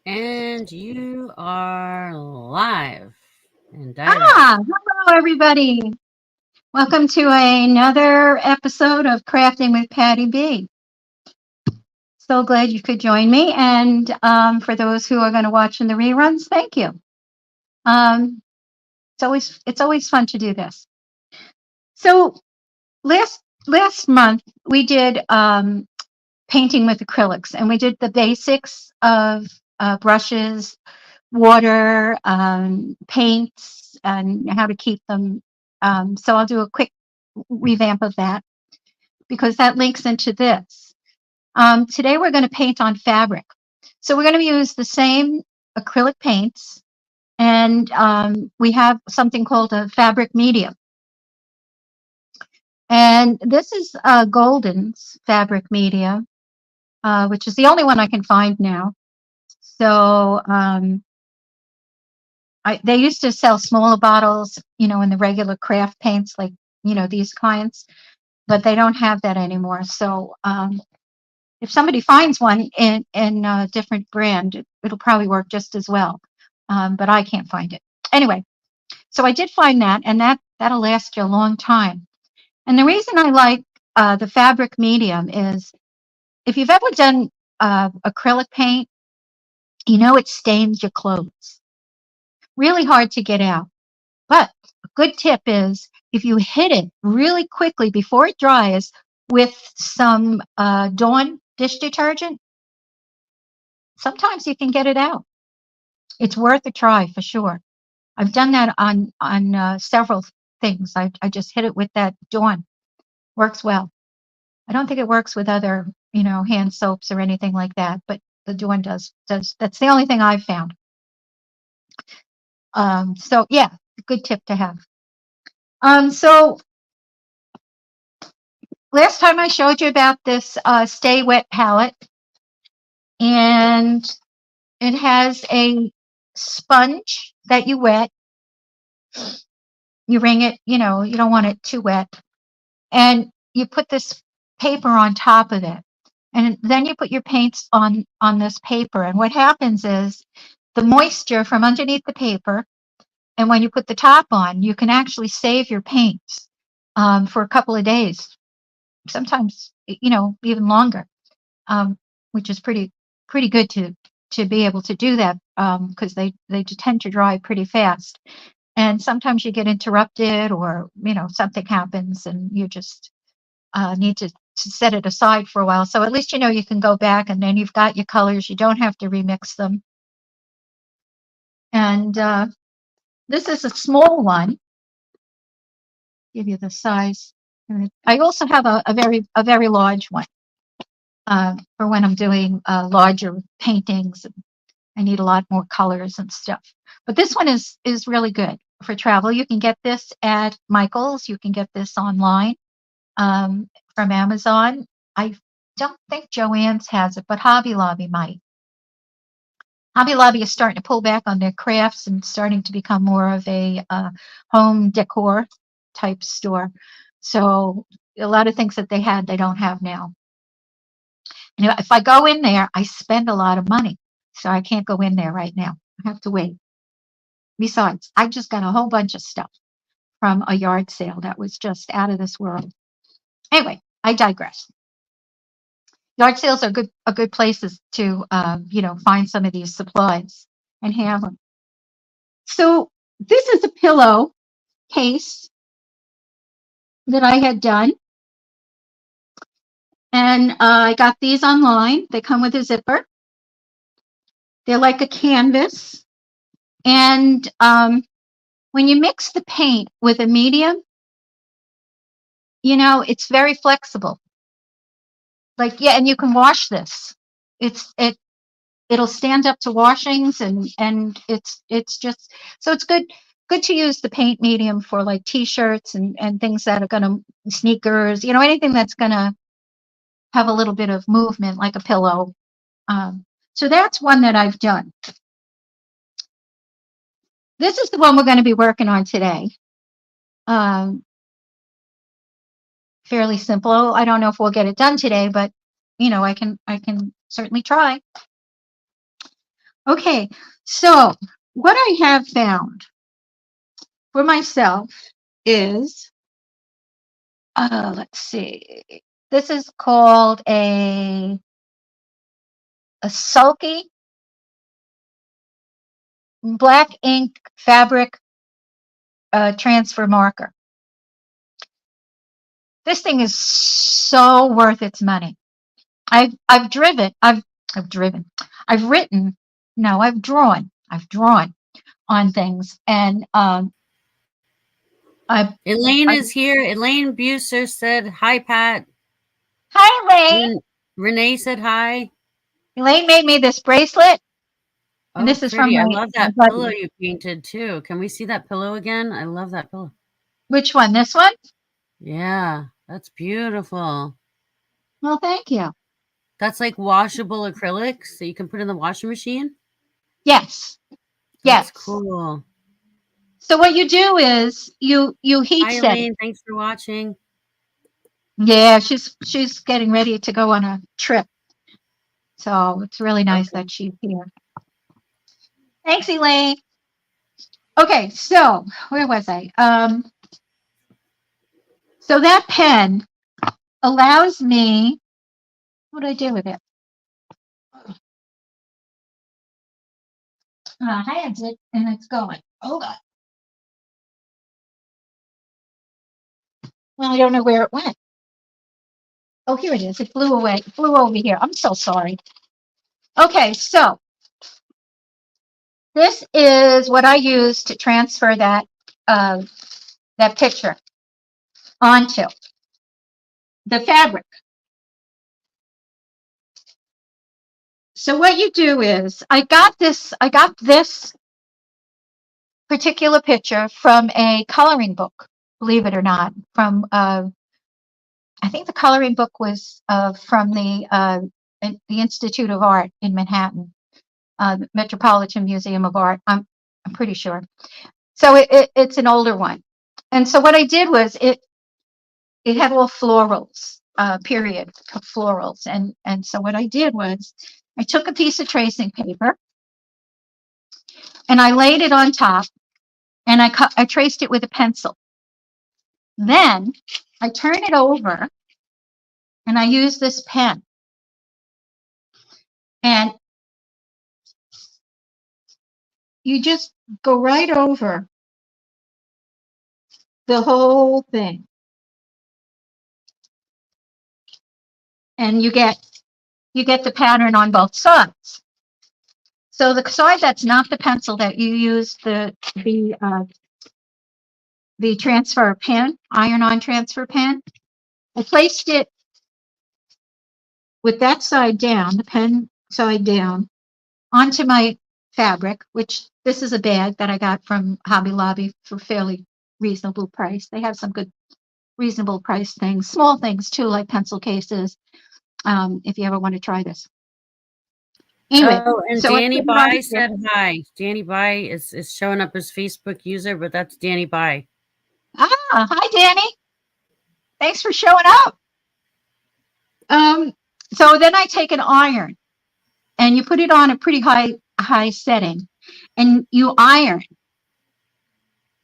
And you are live and direct. Hello everybody. Welcome to another episode of Crafting with Patti Bee. So glad you could join me. And for those who are going to watch in the reruns, thank you. It's always fun to do this. So last month we did painting with acrylics, and we did the basics of brushes, water, paints, and how to keep them. So I'll do a quick revamp of that because that links into this. Today we're going to paint on fabric. So we're going to use the same acrylic paints, and we have something called a fabric medium. And this is Golden's fabric medium, which is the only one I can find now. So they used to sell smaller bottles, in the regular craft paints, like, these kinds, but they don't have that anymore. So if somebody finds one in a different brand, it'll probably work just as well. But I can't find it. Anyway, so I did find that, and that'll last you a long time. And the reason I like the fabric medium is if you've ever done acrylic paint, it stains your clothes. Really hard to get out. But a good tip is if you hit it really quickly before it dries with some Dawn dish detergent, sometimes you can get it out. It's worth a try for sure. I've done that on several things. I just hit it with that Dawn. Works well. I don't think it works with other, hand soaps or anything like that, but the Dawn does. That's the only thing I've found. So yeah, good tip to have. So last time I showed you about this Stay Wet palette, and it has a sponge that you wet. You wring it, you don't want it too wet. And you put this paper on top of it. And then you put your paints on this paper. And what happens is the moisture from underneath the paper, and when you put the top on, you can actually save your paints for a couple of days. Sometimes, even longer, which is pretty good to be able to do that because they tend to dry pretty fast. And sometimes you get interrupted, or something happens and you just need to to set it aside for a while. So at least you know you can go back and then you've got your colors. You don't have to remix them. And this is a small one. Give you the size. I also have a very large one for when I'm doing larger paintings. I need a lot more colors and stuff. But this one is really good for travel. You can get this at Michael's. You can get this online from Amazon. I don't think Joann's has it, but Hobby Lobby might. Hobby Lobby is starting to pull back on their crafts and starting to become more of a home decor type store. So a lot of things that they had, they don't have now. And if I go in there, I spend a lot of money. So I can't go in there right now. I have to wait. Besides, I just got a whole bunch of stuff from a yard sale that was just out of this world. Anyway, I digress. Yard sales are good places to find some of these supplies and have them. So this is a pillow case that I had done, and I got these online. They come with a zipper. They're like a canvas, and when you mix the paint with a medium, it's very flexible. Like, yeah, and you can wash this. It'll stand up to washings, and it's just so it's good to use the paint medium for like t-shirts and things that are gonna sneakers, anything that's gonna have a little bit of movement like a pillow. So that's one that I've done. This is the one we're going to be working on today. Fairly simple. I don't know if we'll get it done today, but I can certainly try. Okay, so what I have found for myself is, let's see, this is called a sulky black ink fabric transfer marker. This thing is so worth its money. I've written, no, I've drawn on things, and Elaine I is here. Elaine Buser said hi, Pat. hi Elaine. Renee said hi. Elaine made me this bracelet, and Oh, this is from pretty. I my love that pillow buddy. you painted too. Can we see that pillow again? I love that pillow. Which one? This one? Yeah, that's beautiful. Well, thank you. That's like washable acrylics that you can put in the washing machine. Yes, That's yes. cool. So what you do is you heat Hi, set it. Elaine. Thanks for watching. Yeah, she's getting ready to go on a trip, so it's really nice Okay. that she's here. Thanks, Elaine. Okay, so where was I? So that pen allows me. What do I do with it? I have it, and it's going. Oh God. Well, I don't know where it went. Oh, here it is. It flew away. It flew over here. I'm so sorry. Okay, so this is what I use to transfer that picture onto the fabric. So what you do is I got this particular picture from a coloring book, believe it or not, from I think the coloring book was from the Institute of Art in Manhattan, the Metropolitan Museum of Art. I'm pretty sure. So it's an older one. And so what I did was it had all florals, period of florals. And so what I did was I took a piece of tracing paper and I laid it on top, and I traced it with a pencil. Then I turn it over and I use this pen, and you just go right over the whole thing. and you get the pattern on both sides. So the side that's not the pencil that you use the transfer pen, iron-on transfer pen, I placed it with that side down, the pen side down, onto my fabric, which this is a bag that I got from Hobby Lobby for fairly reasonable price. They have some good reasonable price things, small things too, like pencil cases, if you ever want to try this. Anyway, Oh, and so I Danny put it on Bye here. said hi. Danny Bye is showing up as Facebook user, but that's Danny Bye. Hi, Danny. Thanks for showing up. So then I take an iron and you put it on a pretty high setting, and you iron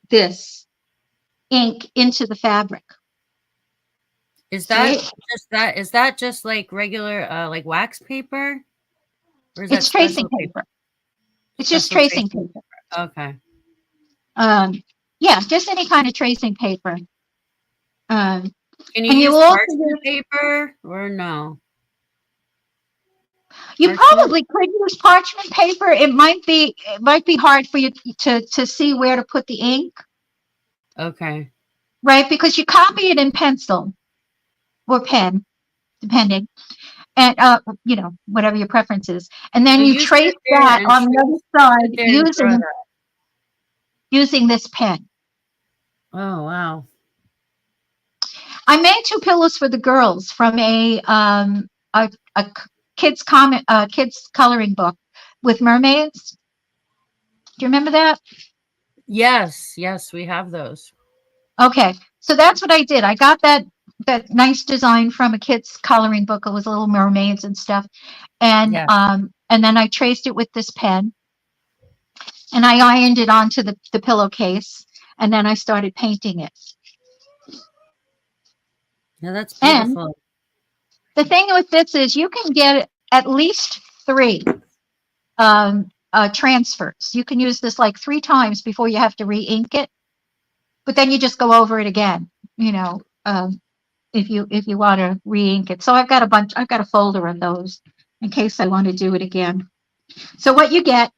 this ink into the fabric. Is See? that is that just like regular like wax paper? Or is that It's tracing special paper? paper. It's just Special tracing tracing. paper. Okay. Yeah, just any kind of tracing paper. Can you And you use will also parchment paper or no? you Parchment? probably could use parchment paper. It might be hard for you to see where to put the ink, Okay. right? Because you copy it in pencil or pen, depending, and whatever your preference is, and So then you you trace sit there that and on the other sit side there and draw using that. this pen. Oh wow. I made two pillows for the girls from a kids coloring book with mermaids. Do you remember that? Yes, yes, we have those. Okay, so that's what I did. I got that nice design from a kid's coloring book. It was little mermaids and stuff, Yeah. and then I traced it with this pen, and I ironed it onto the pillowcase, and then I started painting it. Yeah, that's And beautiful. the thing with this is you can get at least three transfers. You can use this like 3 times before you have to re-ink it, but then you just go over it again. If you want to re-ink it. So I've got a folder of those in case I want to do it again. So what you get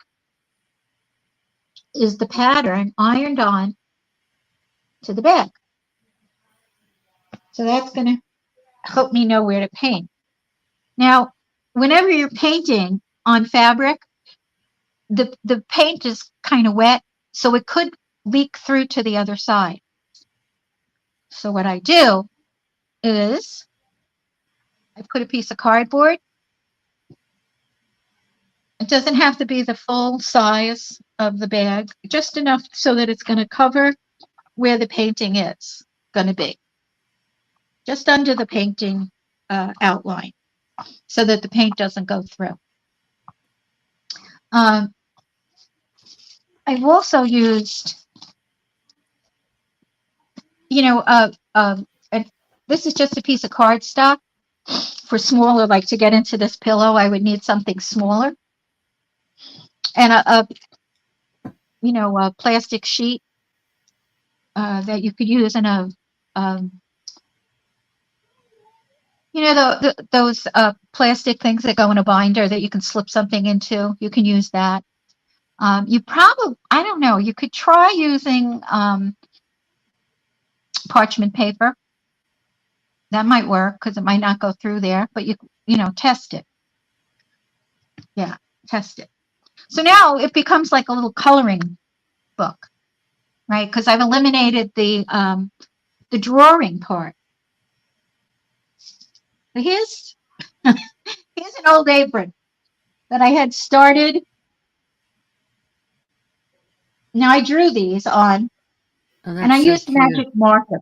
is the pattern ironed on to the bag. So that's going to help me know where to paint. Now, whenever you're painting on fabric, the paint is kind of wet, so it could leak through to the other side. So what I do is I put a piece of cardboard. It doesn't have to be the full size of the bag, just enough so that it's going to cover where the painting is going to be, just under the painting outline, so that the paint doesn't go through. I've also used, this is just a piece of cardstock. For smaller, like to get into this pillow, I would need something smaller, and a plastic sheet that you could use in a those plastic things that go in a binder that you can slip something into. You can use that. I don't know, you could try using parchment paper. That might work because it might not go through there, but test it. Yeah, test it. So now it becomes like a little coloring book, right? Because I've eliminated the drawing part. But here's an old apron that I had started. Now I drew these on, Oh, and I that's so used cute. magic marker.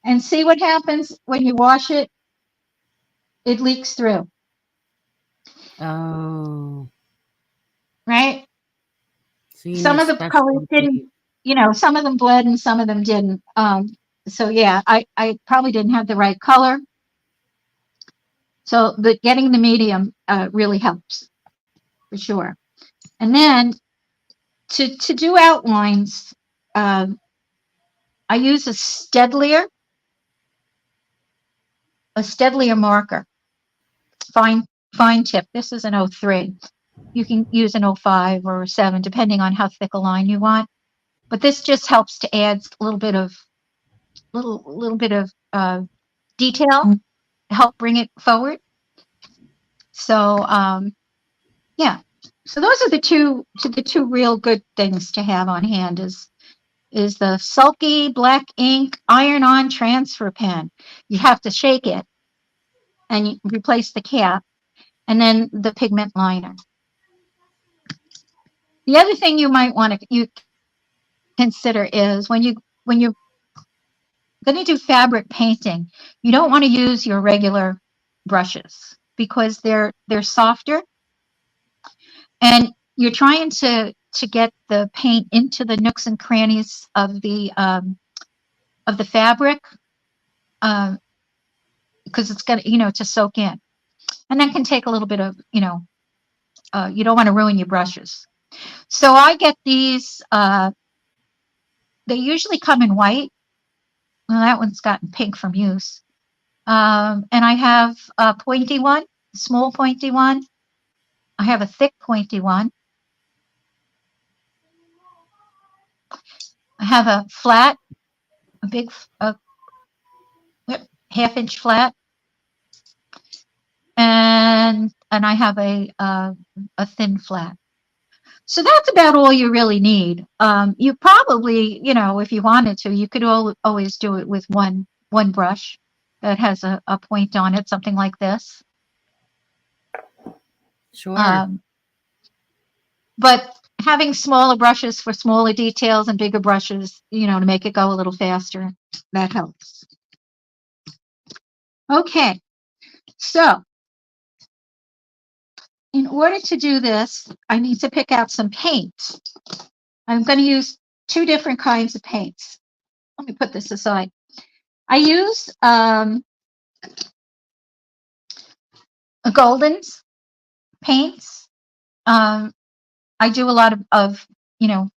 And see what happens when you wash it? It leaks through, Oh, right? so you Some need of the colors special didn't, paint. some of them bled and some of them didn't. So yeah, I probably didn't have the right color. So getting the medium really helps for sure. And then to do outlines, I use a Stedlier marker. fine tip. This is an 03. You can use an 05 or a 7, depending on how thick a line you want. But this just helps to add a little bit of detail, help bring it forward. So yeah. So those are the two real good things to have on hand is the Sulky Black Ink Iron-On Transfer Pen. You have to shake it and you replace the cap, and then the pigment liner. The other thing you might want to consider is when you're going to do fabric painting, you don't want to use your regular brushes because they're softer, and you're trying to get the paint into the nooks and crannies of the fabric, because it's going to soak in, and that can take a little bit of you don't want to ruin your brushes. So I get these. They usually come in white. Well, that one's gotten pink from use. And I have a pointy one, small pointy one. I have a thick pointy one. I have a flat, a big, half-inch flat, and I have a thin flat. So that's about all you really need. You probably, if you wanted to, you could always do it with one brush that has a point on it, something like this. Sure. But having smaller brushes for smaller details and bigger brushes, to make it go a little faster, that helps. Okay, so in order to do this, I need to pick out some paints. I'm going to use two different kinds of paints. Let me put this aside. I use a Golden's paints. I do a lot of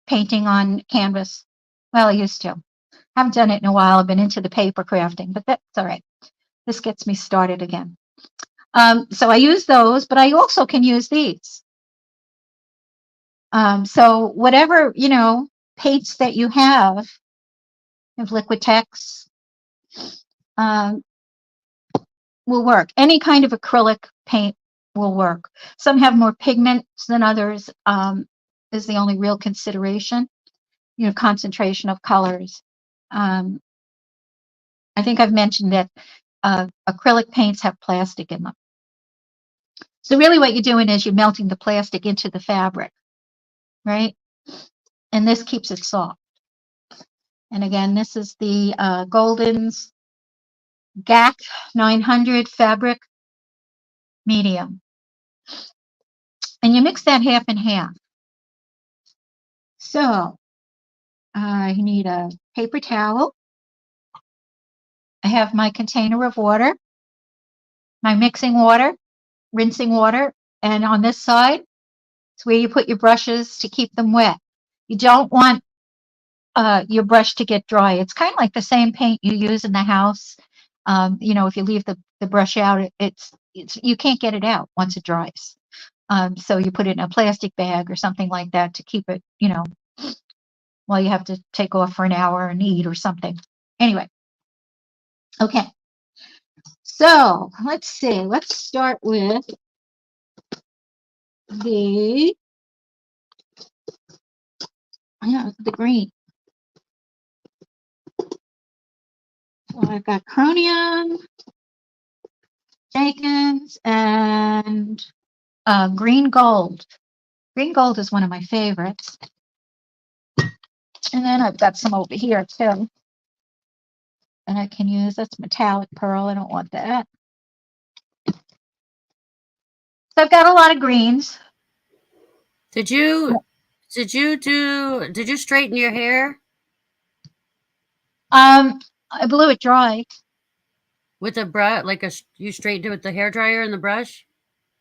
painting on canvas. Well, I used to. Haven't done it in a while. I've been into the paper crafting, but that's all right. This gets me started again. So I use those, but I also can use these. So whatever, paints that you have Liquitex, will work. Any kind of acrylic paint will work. Some have more pigments than others, is the only real consideration, concentration of colors. I think I've mentioned that acrylic paints have plastic in them. So really what you're doing is you're melting the plastic into the fabric, right? And this keeps it soft. And again, this is the Golden's GAC 900 fabric medium. And you mix that half and half. So I need a paper towel. I have my container of water, my mixing water, rinsing water, and on this side, it's where you put your brushes to keep them wet. You don't want your brush to get dry. It's kind of like the same paint you use in the house. If you leave the brush out, it's you can't get it out once it dries. So you put it in a plastic bag or something like that to keep it, while you have to take off for an hour and eat or something. Anyway, okay. So let's see. Let's start with the green. So I've got Chromium, Jenkins, and green gold. Green gold is one of my favorites. And then I've got some over here too that I can use. That's metallic pearl. I don't want that. So I've got a lot of greens. Did you straighten your hair I blew it dry. with a brush, you straightened it with the hair dryer and the brush?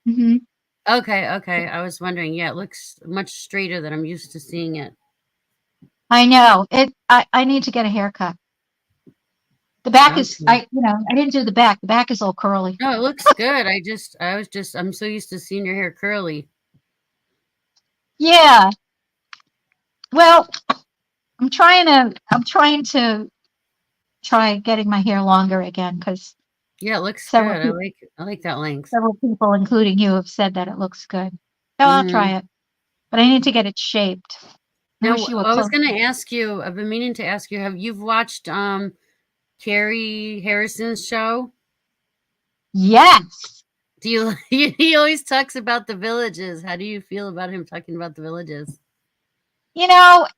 Mm-hmm. Okay. I was wondering. Yeah, it looks much straighter than I'm used to seeing it. I know it. I need to get a haircut. The back is, Okay. I didn't do the back. The back is all curly. No, it looks good. I'm so used to seeing your hair curly. Yeah. Well, I'm trying to try getting my hair longer again because Yeah, it looks several good. people, I like that length. several people, including you, have said that it looks good. So I'll Hmm. try it, but I need to get it shaped. I Now, wish you were I was close. gonna ask you. I've been meaning to ask you. Have you've watched Carrie Harrison's show? Yes. Do you? He always talks about the villages. How do you feel about him talking about the villages?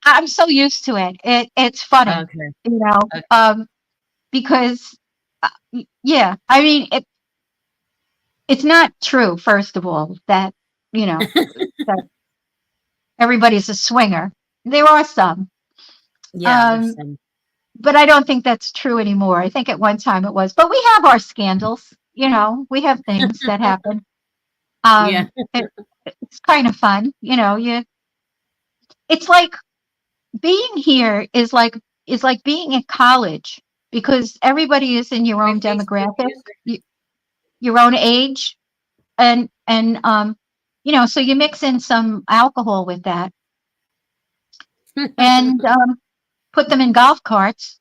I'm so used to it. It's funny, Okay. you know, Okay. um, because yeah, I mean, it's not true, first of all, that, you know, that everybody's a swinger. There are some. Yeah, there's Um, some. but I don't think that's true anymore. I think at one time it was. But we have our scandals, we have things that happen. Yeah. It, it's kind of fun, it's like being here is like being in college because everybody is in your My own Facebook demographic, user. your own age, and so you mix in some alcohol with that and put them in golf carts.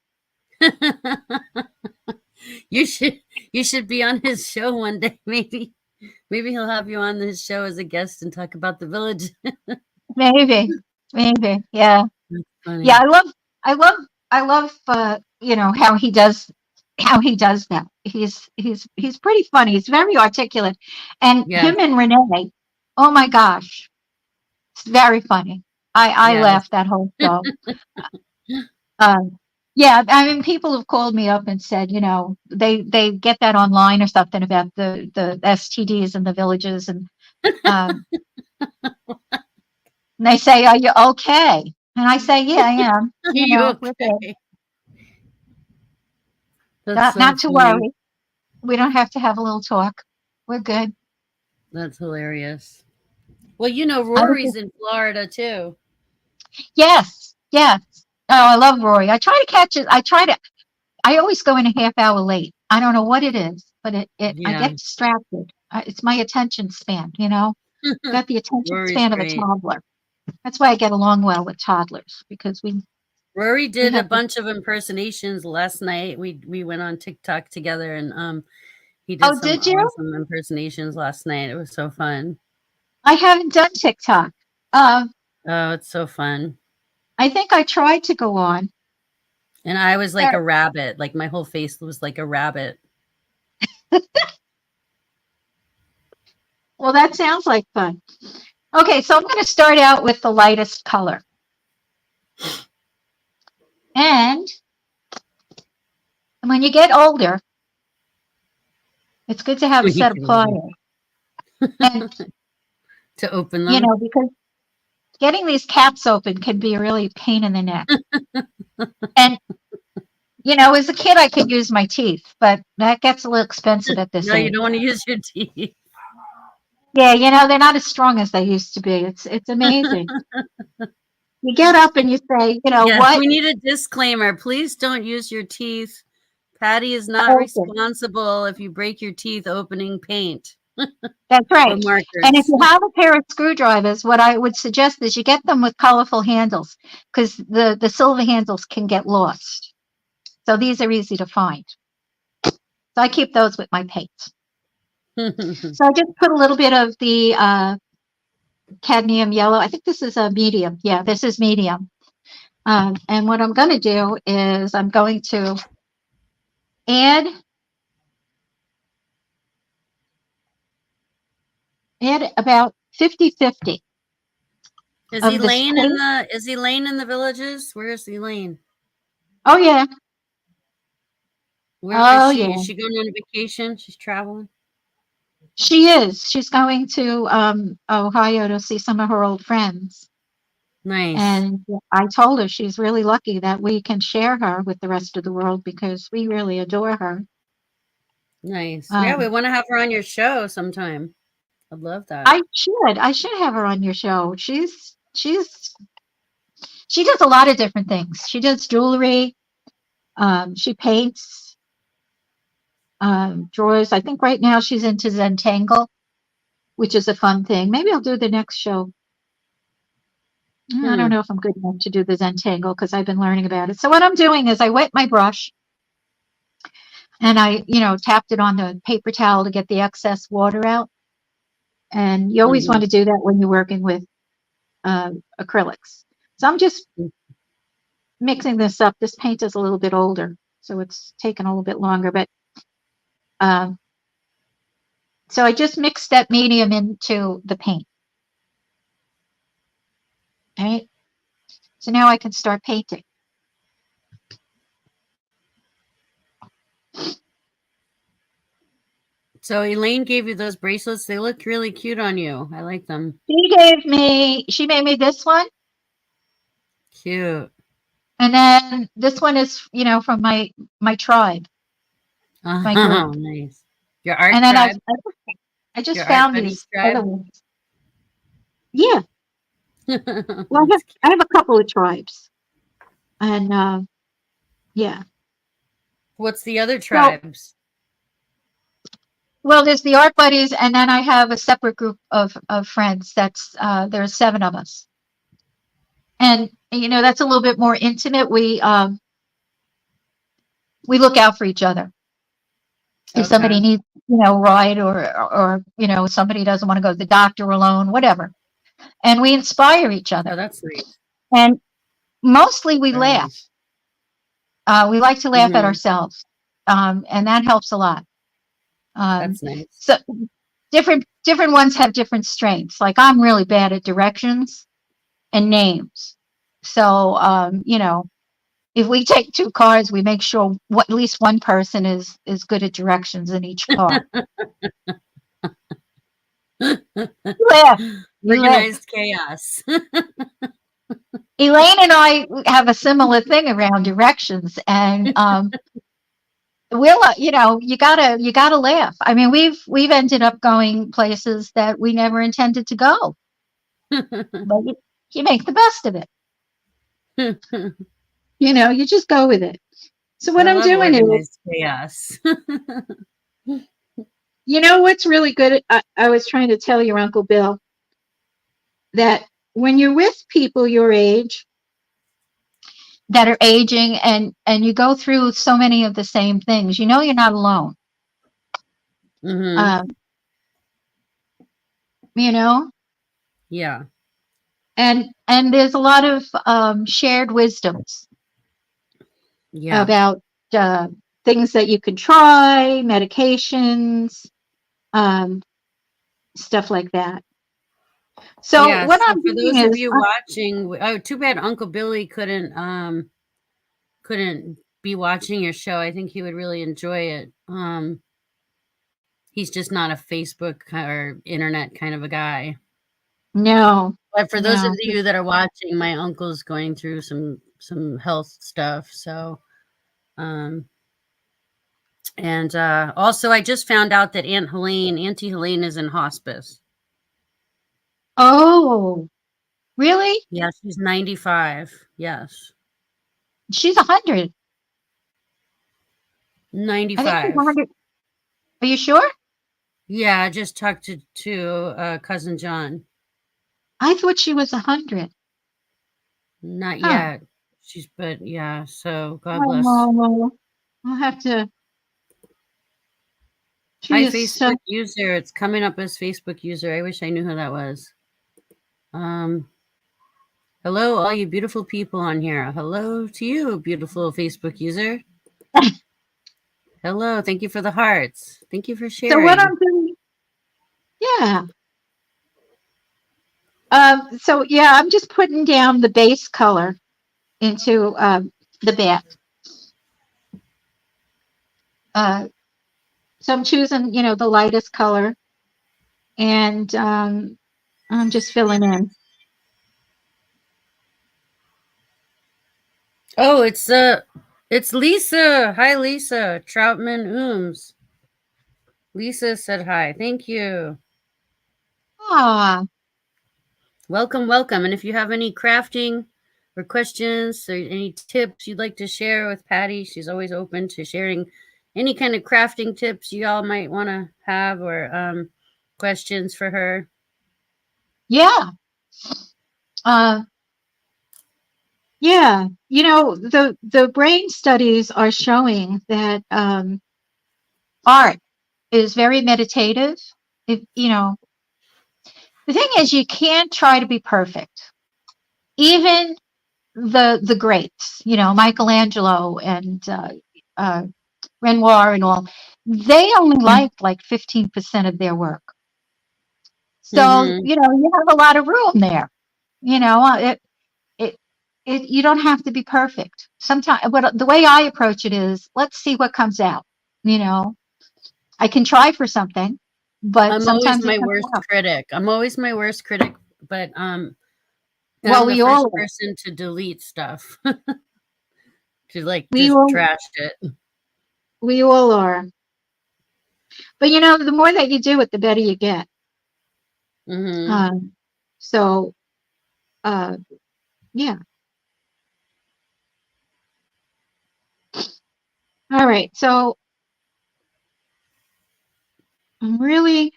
you should you should be on his show one day. Maybe he'll have you on his show as a guest and talk about the village. Maybe, maybe, yeah. That's Yeah, funny. I love how he does that. He's pretty funny. He's very articulate, and Yeah. him and Renee. Oh my gosh, it's very funny. I Yeah. laughed that whole show. Um, yeah, I mean, people have called me up and said, they get that online or something about the STDs in the villages, um, and they say, "Are you okay?" And I say, "Yeah, I am. Are you We're good. okay? That's so Not to funny. worry. We don't have to have a little talk. We're good." That's hilarious. Well, I was Rory's in Florida too. Yes, yes. Oh, I love Rory. I try to catch it. I always go in a half hour late. I don't know what it is, but I Yeah. get distracted. It's my attention span, got the attention Rory's span of a great. toddler. That's why I get along well with toddlers because Rory we did a have this. bunch of impersonations last night. We went on TikTok together and he did Oh, some did you? awesome impersonations last night. It was so fun. I haven't done TikTok. Um, Oh, it's so fun. I think I tried to go on. And I was like There- a rabbit. Like my whole face was like a rabbit. Well, that sounds like fun. Okay, so I'm going to start out with the lightest color. And when you get older, it's good to have a When you set of get older. pliers. And, To open them. because getting these caps open can be a really pain in the neck. And, as a kid, I could use my teeth, but that gets a little expensive at this No, you age. don't want to use your teeth. Yeah, they're not as strong as they used to be. It's amazing. You get up and you say, Yes, what? we need a disclaimer. Please don't use your teeth. Patty is not Open. responsible if you break your teeth opening paint That's or right. And if markers. you have a pair of screwdrivers, what I would suggest is you get them with colorful handles because the silver handles can get lost. So these are easy to find. So I keep those with my paints. So I just put a little bit of the cadmium yellow. I think this is a medium. Yeah, this is medium. And what I'm going to do is I'm going to add about 50-50 of this paint. Is he laying in the villages? Where is Elaine? Oh yeah. Where is Oh she? yeah. Is she going on a vacation? She's traveling? She is. She's going to Ohio to see some of her old friends. Nice. And I told her she's really lucky that we can share her with the rest of the world because we really adore her. Nice. Yeah, we Um, want to have her on your show sometime. I'd love that. I should have her on your show. She does a lot of different things. She does jewelry. She paints. drawers. I think right now she's into Zentangle, which is a fun thing. Maybe I'll do the next show. I don't know if I'm good enough to do the Zentangle because I've been learning about it. So what I'm doing is I wet my brush and I, tapped it on the paper towel to get the excess water out. And you always want to do that when you're working with acrylics. So I'm just mixing this up. This paint is a little bit older, so it's taken a little bit longer. But so I just mixed that medium into the paint. All right. So now I can start painting. So Elaine gave you those bracelets. They look really cute on you. I like them. She made me this one. Cute. And then this one is, from my tribe. My group. Nice. Your art and then tribe? I just found these other ones. Yeah. Well, I have a couple of tribes. And yeah. What's the other tribes? Well, there's the art buddies, and then I have a separate group of friends. There's 7 of us. And that's a little bit more intimate. We look out for each other. If somebody needs, a ride or somebody doesn't want to go to the doctor alone, whatever. And we inspire each other. Oh, that's nice. And mostly we laugh. We like to laugh at ourselves. And that helps a lot. That's nice. So different ones have different strengths. Like I'm really bad at directions and names. So, if we take 2 cars, we make sure at least one person is good at directions in each car. Organized chaos. Elaine and I have a similar thing around directions, and we'll, you gotta laugh. I mean, we've ended up going places that we never intended to go, but you make the best of it. You just go with it. So what I'm doing is chaos. What's really good? I was trying to tell your Uncle Bill that when you're with people your age that are aging and you go through so many of the same things, you're not alone. Yeah. And there's a lot of shared wisdoms about things that you can try, medications, stuff like that. So what I'm for doing those is, of you watching, too bad Uncle Billy couldn't be watching your show. I think he would really enjoy it. He's just not a Facebook or internet kind of a guy. No. But for those of you that are watching, my uncle's going through some health stuff. So, and also I just found out that Auntie Helene is in hospice. Oh, really? Yeah, she's 95. Yes. She's 100. 95. I think she's 100. Are you sure? Yeah, I just talked to cousin John. I thought she was 100. Not yet. So God bless. I'll have to. Hi, Facebook user. It's coming up as Facebook user. I wish I knew who that was. Hello, all you beautiful people on here. Hello to you, beautiful Facebook user. Hello. Thank you for the hearts. Thank you for sharing. So what I'm doing, yeah. I'm just putting down the base color into the back. So I'm choosing, the lightest color, and I'm just filling in. Oh, it's Lisa. Hi, Lisa. Troutman Ooms. Lisa said hi. Thank you. Ah. Welcome, welcome. And if you have any crafting or questions or any tips you'd like to share with Patti, she's always open to sharing Any kind of crafting tips y'all might want to have, or questions for her? Yeah. Uh, yeah. The brain studies are showing that art is very meditative. If the thing is, you can't try to be perfect. Even the greats, Michelangelo and uh, Renoir and all, they only liked like 15% of their work. So, Mm-hmm. you have a lot of room there. You know, it, you don't have to be perfect. Sometimes, but the way I approach it is, let's see what comes out. You know, I can try for something, but I'm always sometimes it my comes worst out. critic. I'm always my worst critic, but and Well, I'm the we first all are. person to delete stuff to like We just all trash it. we all are. But the more that you do it, the better you get. Mm-hmm. Um, so uh, yeah. All right. So I'm really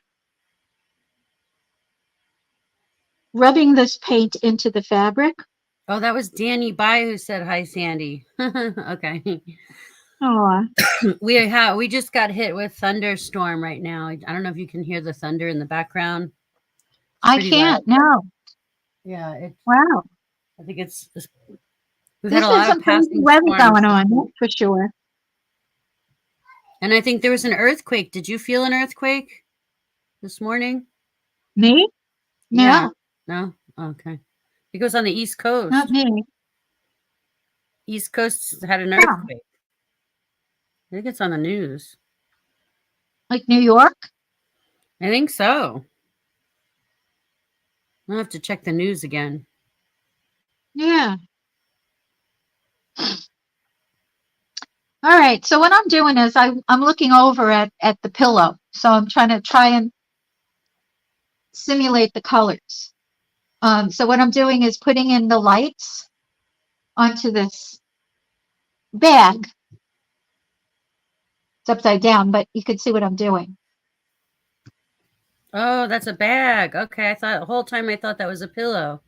rubbing this paint into the fabric. Oh, that was Danny By who said hi, Sandy. Okay. Oh, We just got hit with thunderstorm right now. I don't know if you can hear the thunder in the background. It's I pretty loud. can't. No. Yeah, it. Wow. I think we've had a This is lot of some crazy passing weather storms going this on, week, that's for sure. and I think there was an earthquake. Did you feel an earthquake this morning? Me? Yeah. No, No. Okay. It goes on the East not Coast. me. East Coast had an Yeah. earthquake. I think it's on the news. Like New York? I think so. I'll have to check the news again. Yeah. All right. So what I'm doing is I'm looking over at the pillow. So I'm try and simulate the colors. So what I'm doing is putting in the lights onto this bag. It's upside down, but you can see what I'm doing. Oh, that's a bag. Okay, the whole time I thought that was a pillow.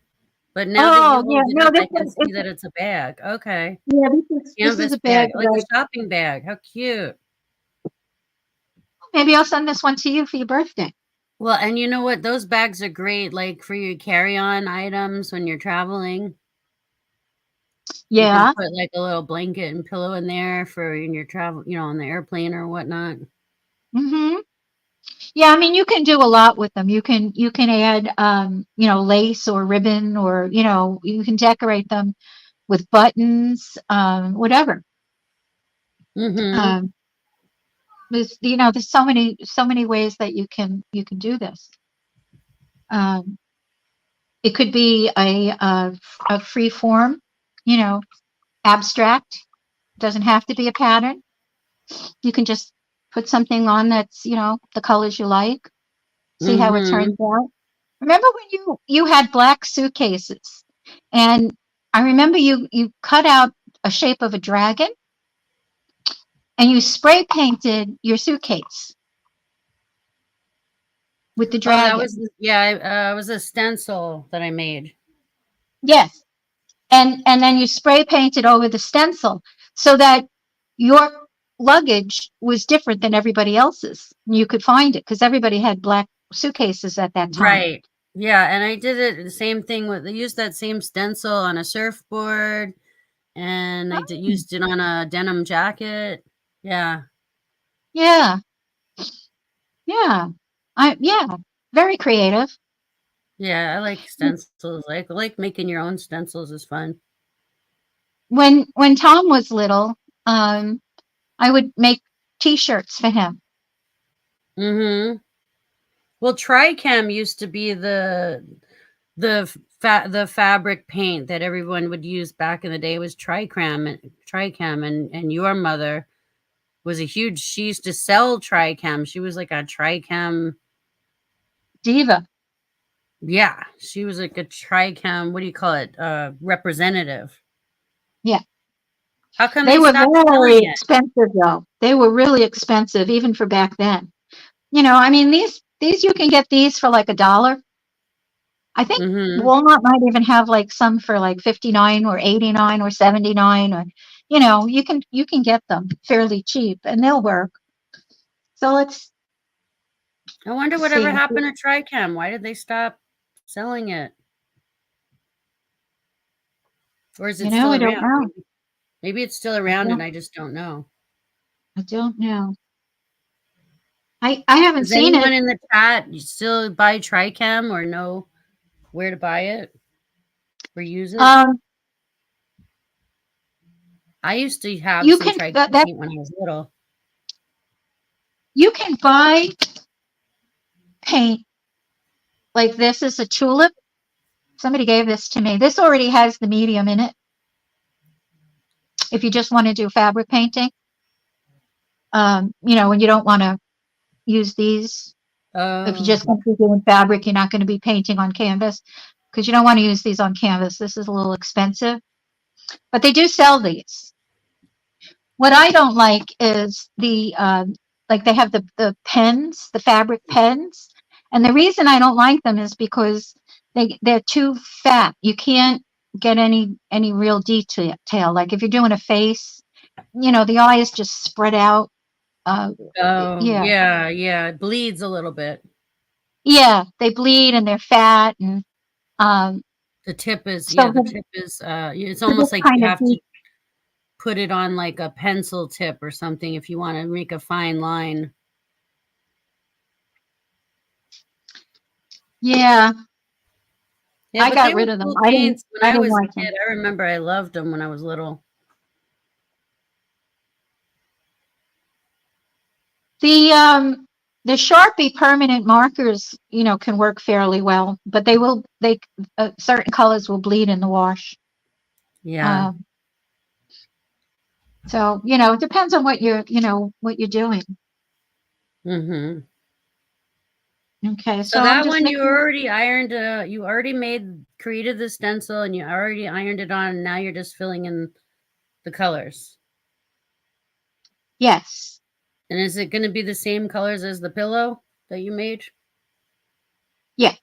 But now that you Oh, yeah. hold it No, up, I can see that it's a bag. Okay. this is Canvas a bag, bag like a that shopping bag. How cute. maybe I'll send this one to you for your birthday. Well, and you know what? Those bags are great, like for your carry-on items when you're traveling. You can Yeah. put like a little blanket and pillow in there for in your travel, on the airplane or whatnot. Hmm. Yeah, I mean you can do a lot with them. You can add lace or ribbon or you can decorate them with buttons, whatever. Mm-hmm. Um, there's so many ways that you can do this. Um, it could be a free form, you know, abstract. Doesn't have to be a pattern. You can just put something on that's the colors you like. See how it turns Mm-hmm. out. Remember when you had black suitcases, and I remember you cut out a shape of a dragon and you spray painted your suitcase with the Oh, that dragon. was yeah, it was a stencil that I made. Yes. And then you spray painted over the stencil so that your luggage was different than everybody else's. You could find it because everybody had black suitcases at that time. Right. Yeah, and I did it the same thing with I used that same stencil on a surfboard, and Oh, used it on a denim jacket. Yeah. yeah, yeah. Yeah, very creative. Yeah, I like stencils. Like making your own stencils is fun. When Tom was little, um, I would make T-shirts for him. Mhm. Well, Tricam used to be the fabric paint that everyone would use back in the day was Tricam, and your mother was a huge she used to sell Tricam. She was like a Tricam. Diva. Yeah, she was like a Tricam, what do you call it? Representative. Yeah. How come They they were stopped very selling it? expensive though. They were really expensive even for back then. I mean, these you can get these for like $1. I think Mm-hmm. Walmart might even have like some for like 59 or 89 or 79 or you can get them fairly cheap and they'll work. So let's I wonder see. whatever happened to Tricam. Why did they stop selling it? Or is it still I don't around? know. Maybe it's still I around and don't I just don't know. I don't know. I haven't Does seen anyone it. in the chat still buy Tricam or know where to buy it or use it? Um I used to have you some can Tricam that paint when I was little. you can buy paint like this is a tulip. Somebody gave this to me. This already has the medium in it. If you just want to do fabric painting, when you don't want to use these. If you Oh, just want to be doing fabric, you're not going to be painting on canvas because you don't want to use these on canvas. This is a little expensive, but they do sell these. What I don't like is like they have the pens, the fabric pens, and the reason I don't like them is because they're too fat. You can't get any real detail. Like if you're doing a face, the eye is just spread out. Uh, oh, yeah, yeah, yeah. It bleeds a little bit. yeah, they bleed and they're fat, and um, The tip is, so yeah, the tip is, it's for this almost like kind you of have to heat, put it on like a pencil tip or something if you want to make a fine line. yeah, Yeah, I but got they were rid of them. cool I didn't paints when I I didn't was a like kid. them. I remember I loved them when I was little. The Sharpie permanent markers, can work fairly well, but they certain colors will bleed in the wash. Yeah. Um, so it depends on what you're doing. Mhm. Okay, So so I'm that just one you mixing. already ironed, you already created the stencil and you already ironed it on, and now you're just filling in the colors. Yes, And is it gonna be the same colors as the pillow that you made? yeah,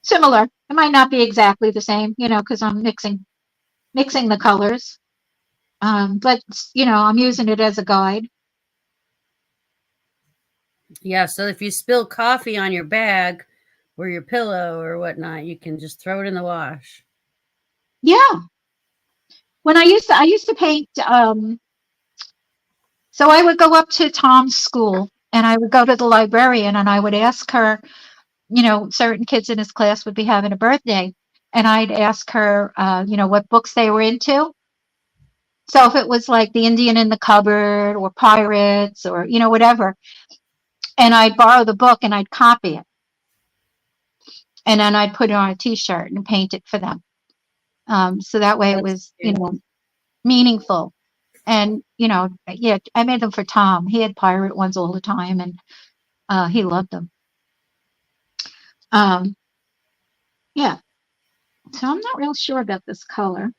similar. It might not be exactly the same, because I'm mixing the colors. But I'm using it as a guide. Yeah, so if you spill coffee on your bag or your pillow or whatnot, you can just throw it in the wash. Yeah, when I used to paint. So I would go up to Tom's school and I would go to the librarian and I would ask her, certain kids in his class would be having a birthday. And I'd ask her, what books they were into. So if it was like The Indian in the Cupboard or Pirates or, whatever, and I'd borrow the book and I'd copy it. And then I'd put it on a t-shirt and paint it for them. So that way it That's was, cute. meaningful. And, yeah, I made them for Tom. He had pirate ones all the time and he loved them. Um, yeah. So I'm not real sure about this color.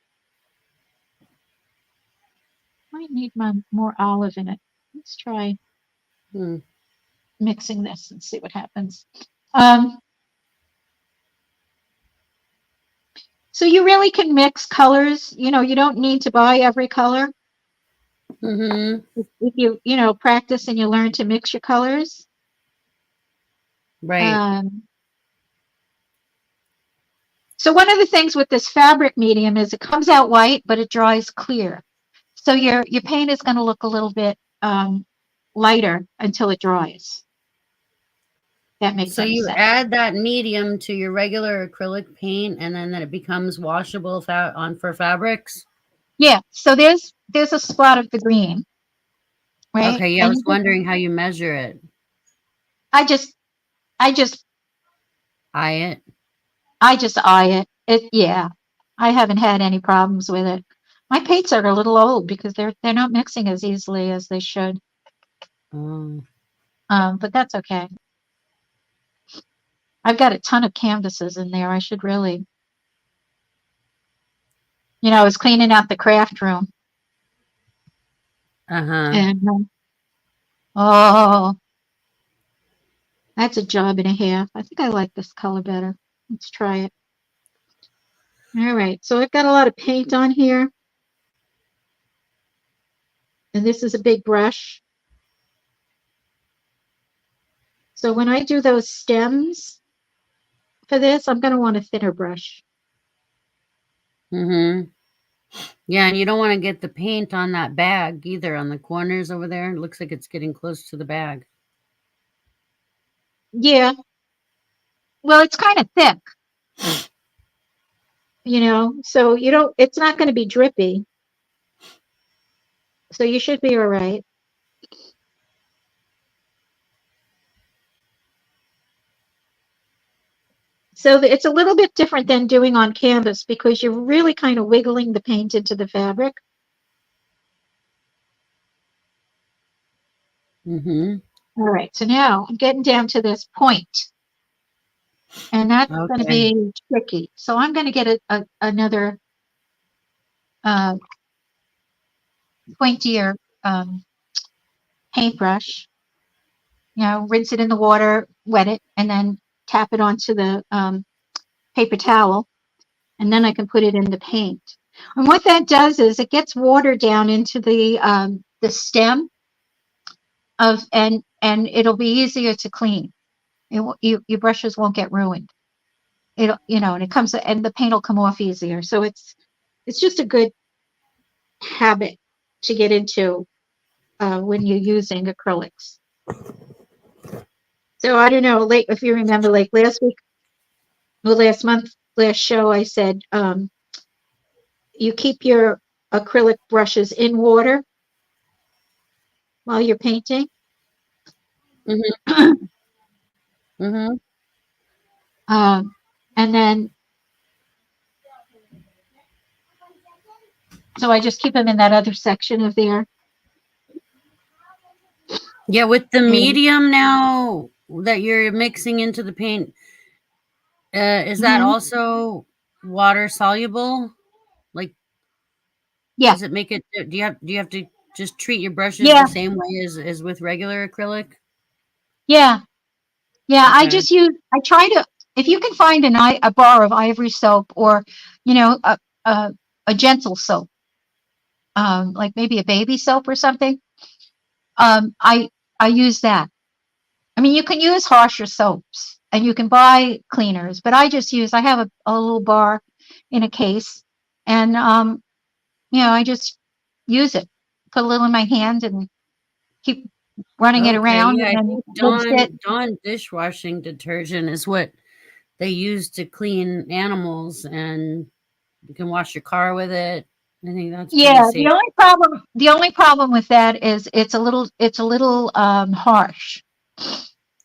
Might need more olive in it. Let's try Hmm. mixing this and see what happens. Um, so you really can mix colors. You don't need to buy every color. Mhm. If you, practice and you learn to mix your colors. Right. Um, so one of the things with this fabric medium is it comes out white, but it dries clear. So your paint is going to look a little bit lighter until it dries. That makes So any you sense. add that medium to your regular acrylic paint and then it becomes washable on for fabrics? Yeah. So there's a spot of the green, right? Okay, yeah, I And was wondering how you measure it. I just I just Eye it. I just eye it. Yeah. I haven't had any problems with it. My paints are a little old because they're not mixing as easily as they should. Oh. But that's okay. I've got a ton of canvases in there. I should really, I was cleaning out the craft room Uh-huh. And oh, that's a job and a half. I think I like this color better. Let's try it. All right, so I've got a lot of paint on here, and this is a big brush. So when I do those stems for this, I'm going to want a thinner brush. Mm-hmm. Yeah, and you don't want to get the paint on that bag either on the corners over there. It looks like it's getting close to the bag. Yeah, well, it's kind of thick, so you don't, it's not going to be drippy. So you should be all right. So it's a little bit different than doing on canvas because you're really kind of wiggling the paint into the fabric. Mm-hmm. All right, so now I'm getting down to this point, and that's going to Okay. be tricky. So I'm going to get another uh, pointier paintbrush, rinse it in the water, wet it, and then tap it onto the paper towel, and then I can put it in the paint. And what that does is it gets water down into the stem and it'll be easier to clean. Your brushes won't get ruined. And it comes and the paint will come off easier. So it's just a good habit to get into when you're using acrylics. So I don't know, like if you remember, like last week, well, last month, last show, I said you keep your acrylic brushes in water while you're painting. Mm-hmm. Mm-hmm. And then, so I just keep them in that other section of there. Yeah, with the And, medium now that you're mixing into the paint, is that mhm, also water soluble? Like, yeah, does it make it? Do you have to just treat your brushes yeah, the same way as with regular acrylic? yeah, yeah. Okay. I try to, if you can find a bar of ivory soap or, you know, a, a, a gentle soap, like maybe a baby soap or something, um, I, I use that. I mean, you can use harsher soaps and you can buy cleaners, but I have a little bar in a case and, I just use it, put a little in my hand and keep running it Okay. around Yeah, and I then think rinse it. Dawn dishwashing detergent is what they use to clean animals, and you can wash your car with it. I think that's pretty Yeah, safe. the only problem with that is it's a little harsh.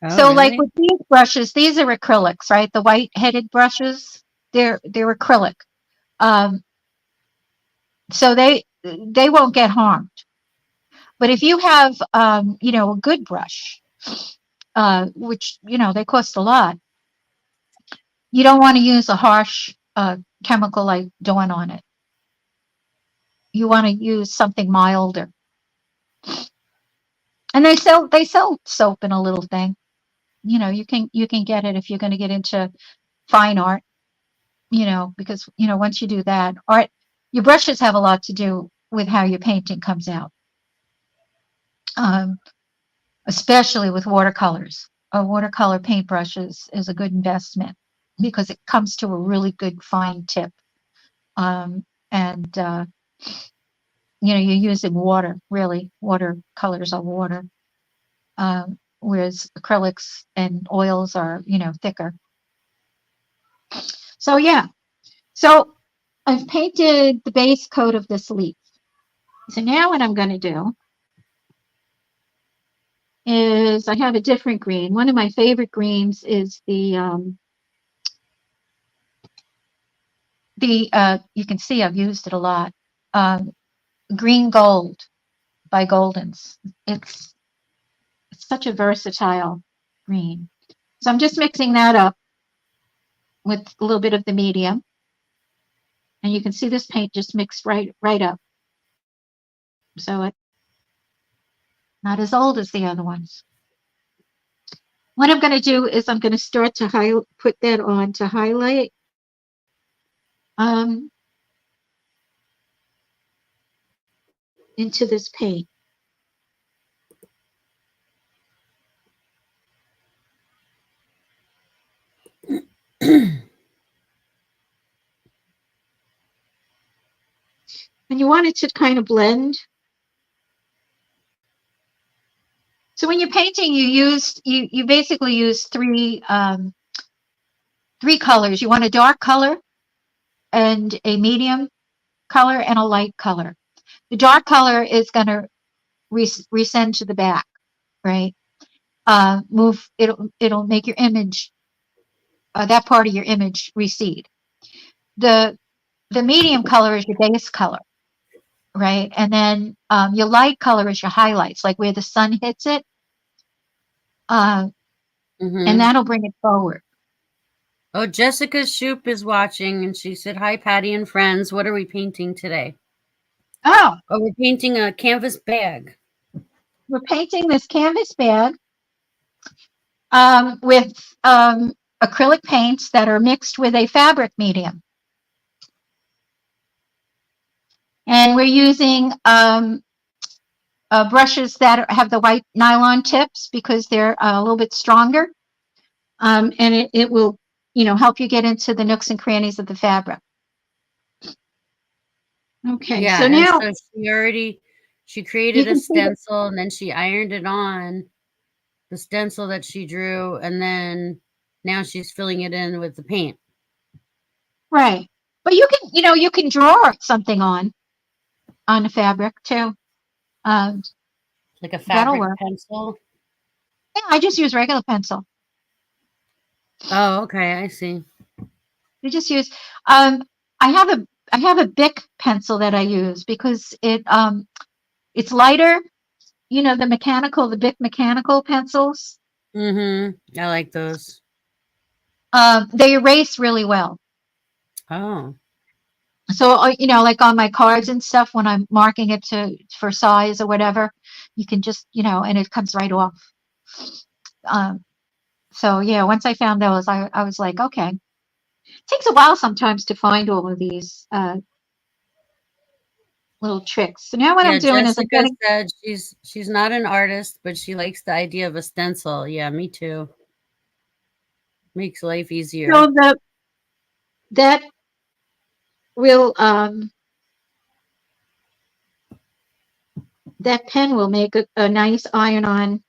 Oh, So like really? with these brushes, these are acrylics, right? The white-headed brushes, they're acrylic. Um, so they won't get harmed. But if you have a good brush, which they cost a lot, you don't want to use a harsh chemical like Dawn on it. You want to use something milder. And they sell soap in a little thing. You can get it if you're going to get into fine art, because once you do that, art your brushes have a lot to do with how your painting comes out. Um, Especially with watercolors. A watercolor paintbrush is a good investment because it comes to a really good fine tip. And you're using water, really. Watercolors are water. Whereas acrylics and oils are, thicker. So yeah. So I've painted the base coat of this leaf. So now what I'm going to do is I have a different green. One of my favorite greens is the you can see I've used it a lot. Um, Green Gold by Goldens. It's it's such a versatile green. So I'm just mixing that up with a little bit of the medium, and you can see this paint just mixed right up. So it not as old as the other ones. What I'm going to do is I'm going to start to put that on to highlight. Um, into this paint. And you want it to kind of blend. So when you're painting, you basically use three colors. You want a dark color and a medium color and a light color. The dark color is going to resend to the back, right? It'll make your image, that part of your image, recede. The medium color is your base color, right? And then your light color is your highlights, like where the sun hits it, and that'll bring it forward. Oh, Jessica Shoop is watching, and she said, "Hi, Patty and friends. What are we painting today?" Oh, we're painting a canvas bag. We're painting this canvas bag with acrylic paints that are mixed with a fabric medium. And we're using brushes that have the white nylon tips because they're a little bit stronger. And it will, help you get into the nooks and crannies of the fabric. Okay, yeah, so now so she created a stencil and then she ironed it on the stencil that she drew, and then now she's filling it in with the paint. Right, but you can draw something on the fabric too. Like a fabric pencil. Yeah, I just use regular pencil. Oh, okay, I see. You just use I have a Bic pencil that I use because it's lighter. The Bic mechanical pencils. I like those. They erase really well. Oh. So like on my cards and stuff, when I'm marking it for size or whatever, you can just and it comes right off. So yeah, once I found those, I was like, okay. It takes a while sometimes to find all of these little tricks. So now what I'm doing Jessica is I'm getting. Said she's not an artist, but she likes the idea of a stencil. Yeah, me too. Makes life easier. So that will that pen will make a nice iron-on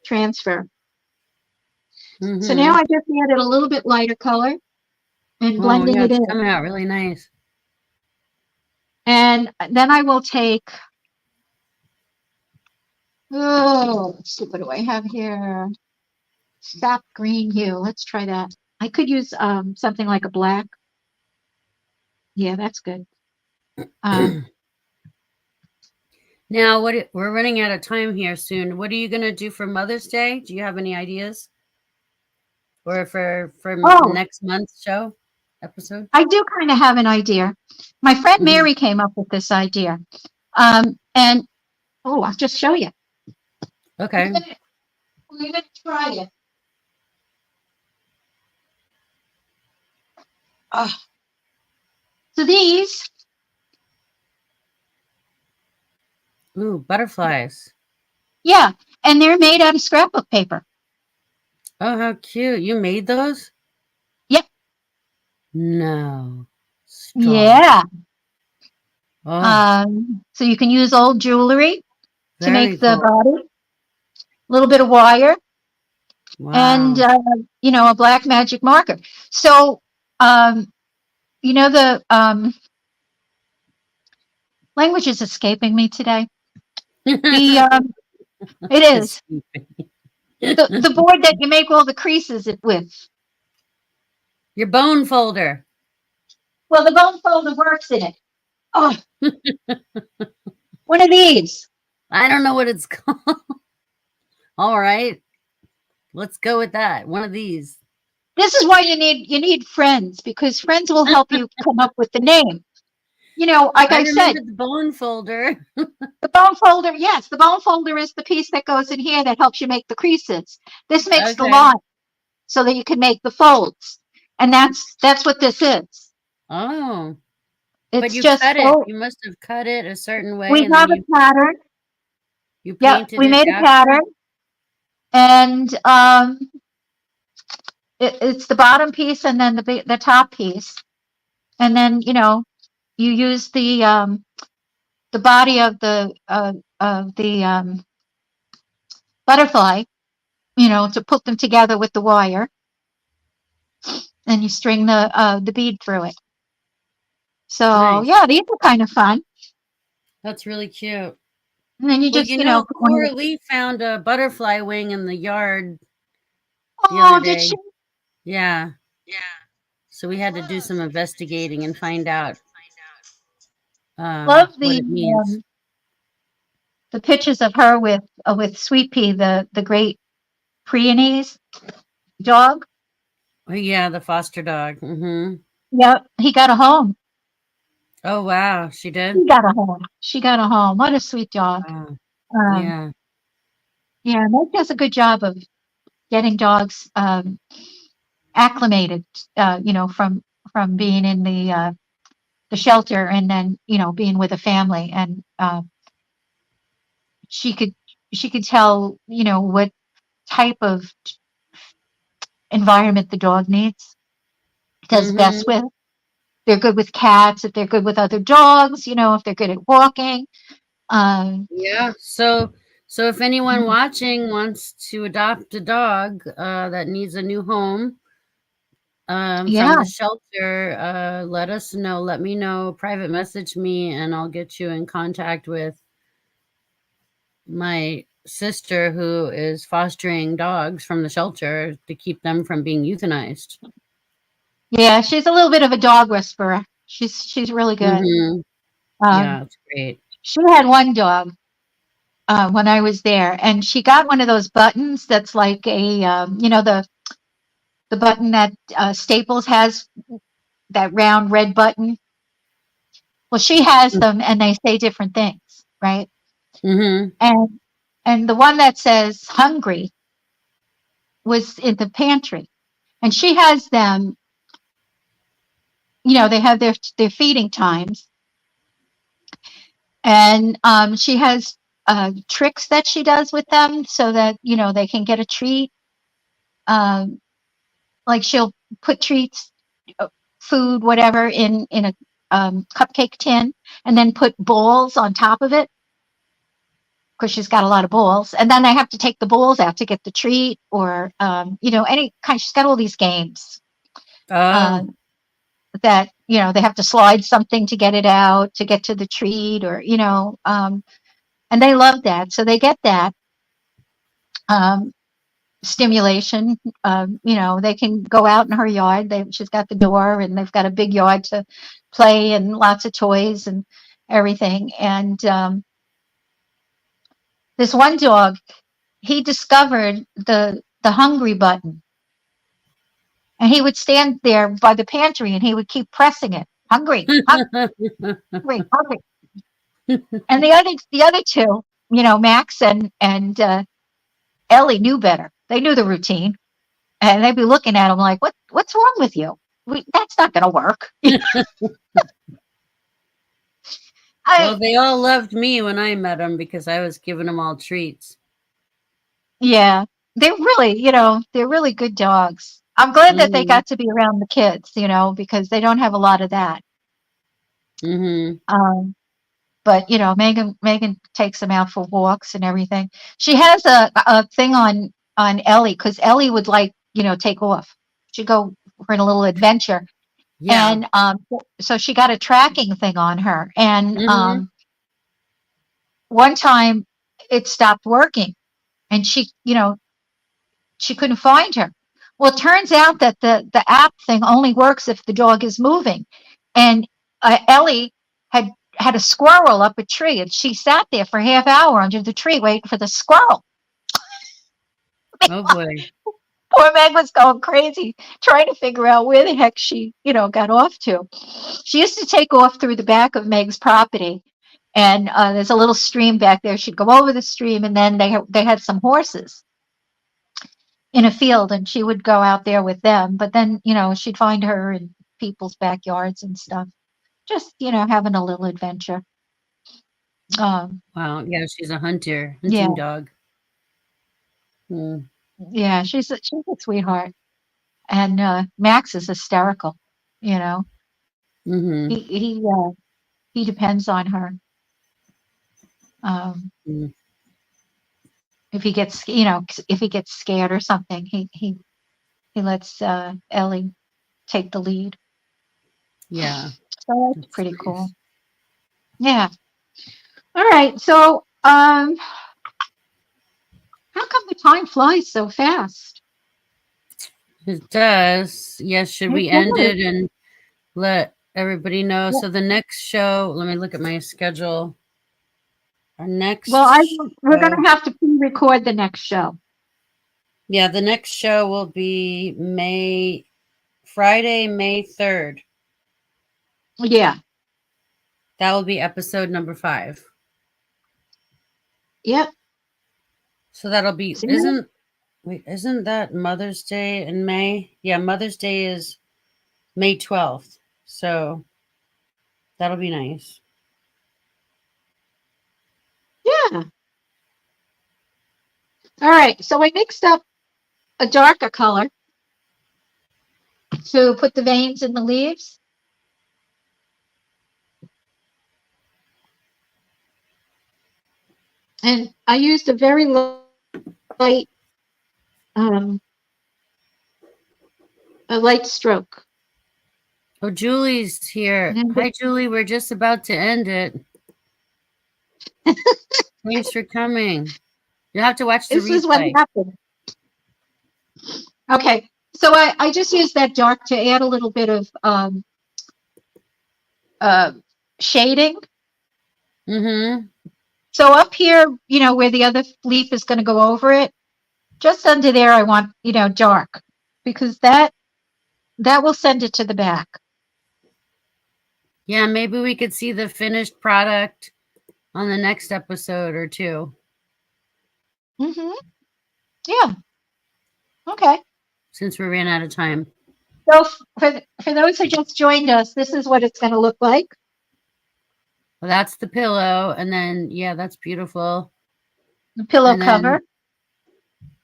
transfer. So now I just added a little bit lighter color and blending it in. It's coming out really nice. And then I will take, let's see, what do I have here? Sap green hue. Let's try that. I could use something like a black. Yeah, that's good. Now, we're running out of time here soon. What are you going to do for Mother's Day? Do you have any ideas? Or for next month's show episode? I do kind of have an idea. My friend Mary came up with this idea. And I'll just show you. Okay. We're going to try it. So these. Ooh, butterflies. Yeah, and they're made out of scrapbook paper. Oh, how cute. You made those? Yep. No. Stop. Yeah. Oh. So you can use old jewelry to make the cool. body. A little bit of wire. Wow. And, a black magic marker. So, the language is escaping me today. It is. the board that you make all the creases with. Your bone folder. Well, the bone folder works in it. Oh. One of these. I don't know what it's called. All right. Let's go with that. One of these. This is why you need friends, because friends will help you come up with the name. like I I said, remember the bone folder. the bone folder, yes, the bone folder is the piece that goes in here that helps you make the creases. This makes the Okay. line so that you can make the folds. And that's what this is. Oh, but It's you just cut it. so You must have cut it a certain way, we and then have a you pattern. you Yep, painted we it made a after. pattern, and it's the bottom piece and then the top piece, and then you use the body of the butterfly, to put them together with the wire, and you string the bead through it. So Nice. yeah, these are kind of fun. That's really cute. And then you Well, just put one of the, Coralie found a butterfly wing in the yard the other oh, did she? day. Yeah. So we had to do some investigating and find out Love what it means. the pictures of her with Sweet Pea, the great Pyrenees dog. Oh, yeah, the foster dog. Hmm. Yep, he got a home. Oh, wow. She did? He got a home. She got a home. What a sweet dog. Wow. Um, Yeah. yeah, Meg does a good job of getting dogs acclimated. From being in the shelter and then being with a family, and she could she could tell what type of environment the dog needs. Does best Hmm. with. They're good with cats. If they're good with other dogs, if they're good at walking. Um, Yeah. So if anyone watching wants to adopt a dog that needs a new home from yeah, the shelter, let us know. Let me know. Private message me, and I'll get you in contact with my sister who is fostering dogs from the shelter to keep them from being euthanized. yeah, she's a little bit of a dog whisperer. She's really good. Hmm. Um, Yeah, it's great. she had one dog when I was there, and she got one of those buttons that's like the button that Staples has, that round red button. Well, she has them, and they say different things, right? Mm-hmm. And the one that says hungry was in the pantry, and she has them. They have their feeding times, and she has tricks that she does with them so that they can get a treat. Um, like she'll put treats, uh, food, whatever, in a cupcake tin, and then put balls on top of it because she's got a lot of balls. And then they have to take the balls out to get the treat, or any kind. She's got all these games uh, Oh, that they have to slide something to get it out to get to the treat, or and they love that, so they get that um, stimulation. They can go out in her yard. She's got the door, and they've got a big yard to play and lots of toys and everything. And this one dog, he discovered the hungry button, and he would stand there by the pantry and he would keep pressing it. Hungry, hungry, hungry. And the other two, Max and Ellie, knew better. They knew the routine, and they'd be looking at him like, what's wrong with you? That's not going to work. well, I they all loved me when I met them because I was giving them all treats. Yeah, they're really good dogs. I'm glad that they Hmm. got to be around the kids, because they don't have a lot of that. Hmm. Um, but Megan takes them out for walks and everything. She has a thing on Ellie, because Ellie would like take off. She'd go for a little adventure, Yeah. and so she got a tracking thing on her, and Hmm. one time it stopped working, and she couldn't find her. Well, it turns out that the app thing only works if the dog is moving, and Ellie had a squirrel up a tree, and she sat there for a half hour under the tree waiting for the squirrel. Oh boy. Poor Meg was going crazy trying to figure out where the heck she, got off to. She used to take off through the back of Meg's property, and there's a little stream back there. She'd go over the stream, and then they had some horses in a field, and she would go out there with them. But then, she'd find her in people's backyards and stuff, just having a little adventure. Wow. Yeah, she's a Yeah, hunting dog. Mm. yeah, she's a sweetheart, and Max is hysterical. You know, Mm-hmm. he depends on her. Um, Mm. if he gets, if he gets scared or something, he lets Ellie take the lead. Yeah, So that's that's pretty cool. nice. Yeah. All right. So, how come the time flies so fast? It does. Yes, should It we end does. it and let everybody know? Well, So the next show, let me look at my schedule. Our well, next we're going show, to have to pre-record the next show. yeah, the next show will be Friday, May 3rd. Yeah. That will be episode number 5. Yep. So that'll be, See? isn't that Mother's Day in May? Yeah, Mother's Day is May 12th. So that'll be nice. Yeah. All right. So I mixed up a darker color to put the veins in the leaves. And I used a very light, um, a light stroke. Oh, Julie's here. And Hi, Julie. We're just about to end it. Thanks for coming. You have to watch the this is what replay. happened. Okay. So I just used that dark to add a little bit of uh, shading. Mm-hmm. So up here, where the other leaf is going to go over it, just under there, I want, dark, because that will send it to the back. Yeah, maybe we could see the finished product on the next episode or two. Mm-hmm. Yeah. Okay. Since we ran out of time. So for those who just joined us, this is what it's going to look like. Well, that's the pillow, and then yeah, that's beautiful. The pillow And cover.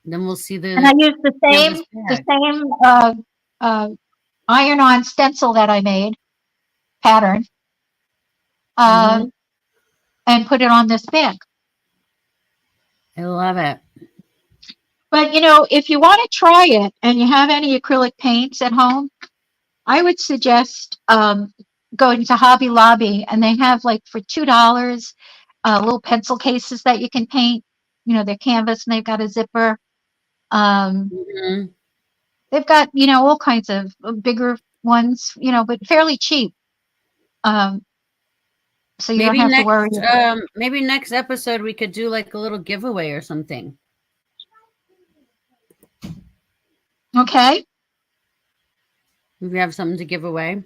then we'll see And I used the canvas same iron-on stencil that I made pattern, Mm-hmm. and put it on this bag. I love it. But if you want to try it and you have any acrylic paints at home, I would suggest going to Hobby Lobby, and they have like for $2 little pencil cases that you can paint. They're canvas and they've got a zipper. Mm-hmm. They've got all kinds of bigger ones, but fairly cheap. So you don't have to worry. Maybe next episode we could do like a little giveaway or something. Okay. If we have something to give away.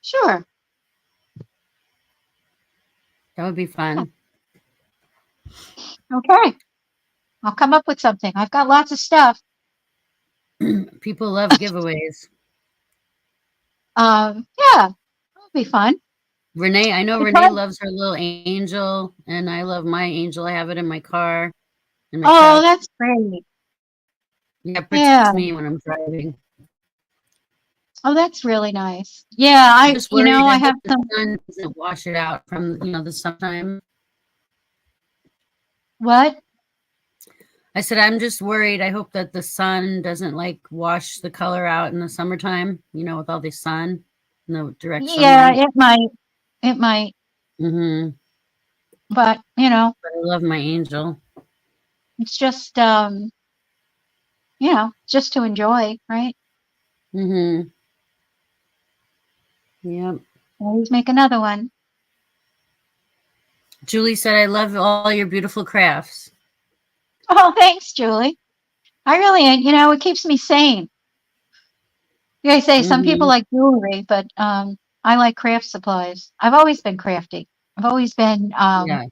Sure. That would be fun. Okay. I'll come up with something. I've got lots of stuff. People love giveaways. Yeah, that'll be fun. Renee, I know Because, Renee loves her little angel, and I love my angel. I have it in my car. In my oh, truck. that's great. Yeah, it Yeah. protects me when I'm driving. Oh, that's really nice. Yeah, I'm just worried I have the some. sun doesn't wash it out from the summertime. What? I said I'm just worried. I hope that the sun doesn't like wash the color out in the summertime. With all the sun, no direct Yeah, sunlight. it might. It might. Mm-hmm. But But I love my angel. it's just just to enjoy, right? Mm-hmm. Yep. Always make another one. Julie said, I love all your beautiful crafts. Oh, thanks, Julie. I really, it keeps me sane. Like I say, some people Mm-hmm. like jewelry, but I like craft supplies. I've always been crafty. I've always been, Yeah.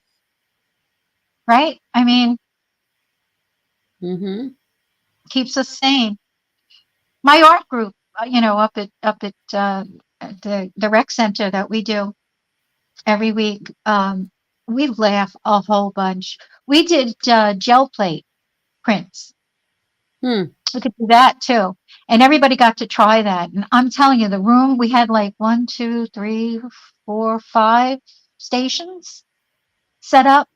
right? I mean, Mm-hmm. keeps us sane. My art group, up at the rec center that we do every week, we laugh a whole bunch. We did gel plate prints. Hmm. We could do that too. And everybody got to try that. And I'm telling you, the room, we had like one, two, three, four, five stations set up.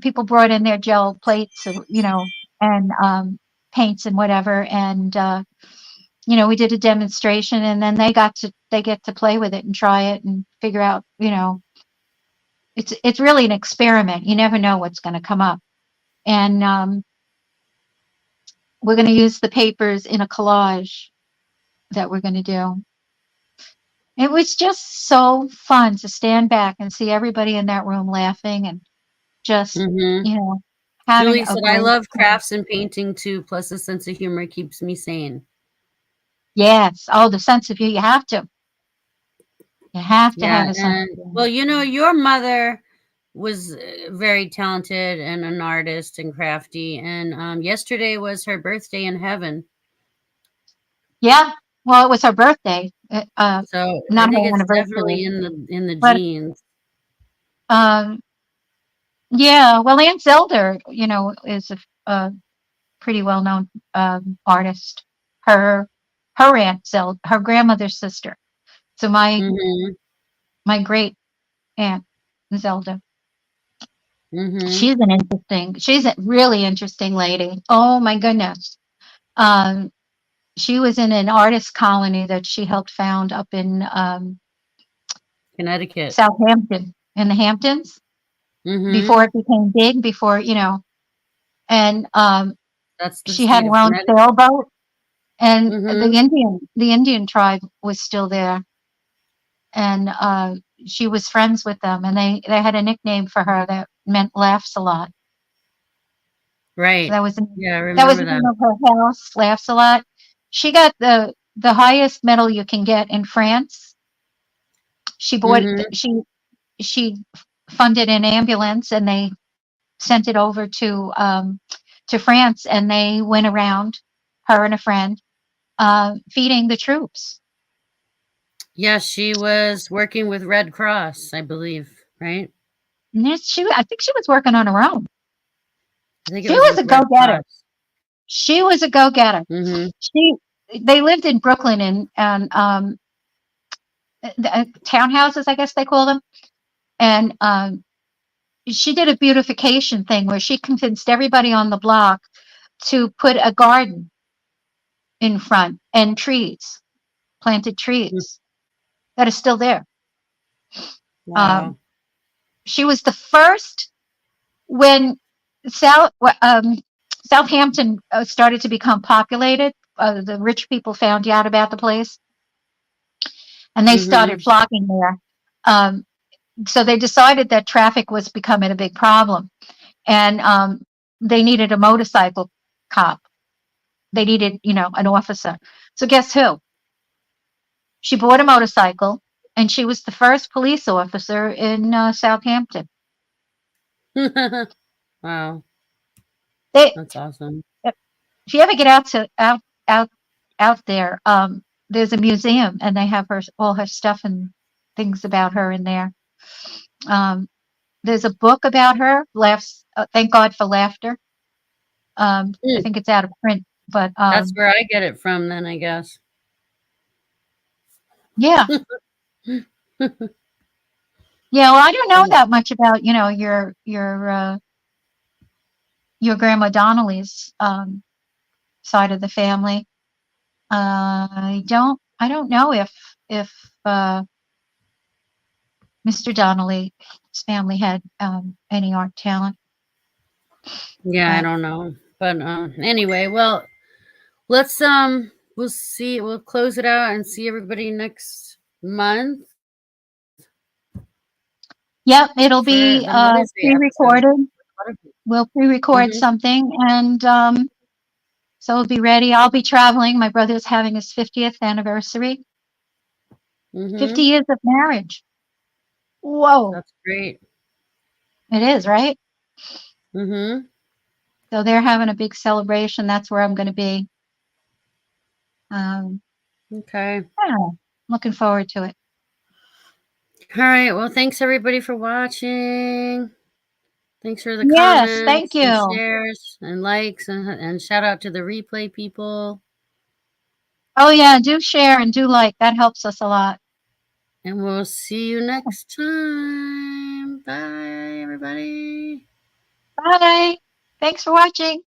People brought in their gel plates, and paints and whatever. And, we did a demonstration, and then they get to play with it and try it and figure out, it's really an experiment. You never know what's going to come up. And we're going to use the papers in a collage that we're going to do. It was just so fun to stand back and see everybody in that room laughing and just, Mm-hmm. you know, having Julie a said, I great love time. crafts and painting too, plus a sense of humor keeps me sane. Yes. Oh, the sense of you. You have to. You have to Yeah. have a sense And of humor. well, your mother was very talented and an artist and crafty. And yesterday was her birthday in heaven. Yeah. Well, it was her birthday, So I not think her it's anniversary, definitely in the but genes. um, yeah. Well, Aunt Zelda, is a pretty well known artist. Her her aunt Zelda, her grandmother's sister. So Mm-hmm. my great aunt Zelda. Mm-hmm. She's a really interesting lady. Oh my goodness. Um, she was in an artist colony that she helped found up in Connecticut. Southampton in the Hamptons Mm-hmm. before it became big, and That's the she had state her of own Connecticut. sailboat, and Mm-hmm. The Indian tribe was still there, and she was friends with them, and they had a nickname for her that meant laughs a lot. Right. That was Yeah, I that was remember the name that. of her house, laughs a lot. She got the highest medal you can get in France. She bought Mm-hmm. she funded an ambulance, and they sent it over to France, and they went around, her and a friend, feeding the troops. Yeah, she was working with Red Cross, I believe, right? And I think she was working on her own. I think it She was was with a Red go-getter. Cross. She was a go-getter. Mhm. She They lived in Brooklyn, and townhouses, I guess they call them. And she did a beautification thing where she convinced everybody on the block to put a garden in front and trees, planted Mm. trees that are still there. Um, Wow. she was the first when South Southampton started to become populated. The rich people found out about the place, and they started Mhm. flocking there. Um, so they decided that traffic was becoming a big problem, and they needed a motorcycle cop. They needed, an officer. So guess who? She bought a motorcycle, and she was the first police officer in Southampton. Wow, They, that's awesome. if you ever get out out there, there's a museum, and they have all her stuff and things about her in there. Um, there's a book about her. Laughs. Thank God for laughter. I Mm. think it's out of print, but That's where I get it from then, I guess. yeah, yeah. Well, I don't know Mm. that much about your grandma Donnelly's side of the family. I don't know if Mr. Donnelly's family had any art talent, Yeah, I but don't know. But anyway, well, we'll see we'll close it out and see everybody next month yep, it'll for be the Mother's Day episode. pre-recorded. What if- We'll pre-record Mhm. something, and So we'll be ready. I'll be traveling. My brother's having his 50th anniversary. 50 Mm-hmm. years of marriage. Whoa. That's great. It is, right? Mm-hmm. So they're having a big celebration. That's where I'm going to be. Okay. Yeah, looking forward to it. All right. Well, thanks everybody for watching. Thanks for the Yes, thank comments and you. shares and likes and shout out to the replay people. Oh, yeah, do share and do like. That helps us a lot. And we'll see you next time. Bye, everybody. Bye. Thanks for watching.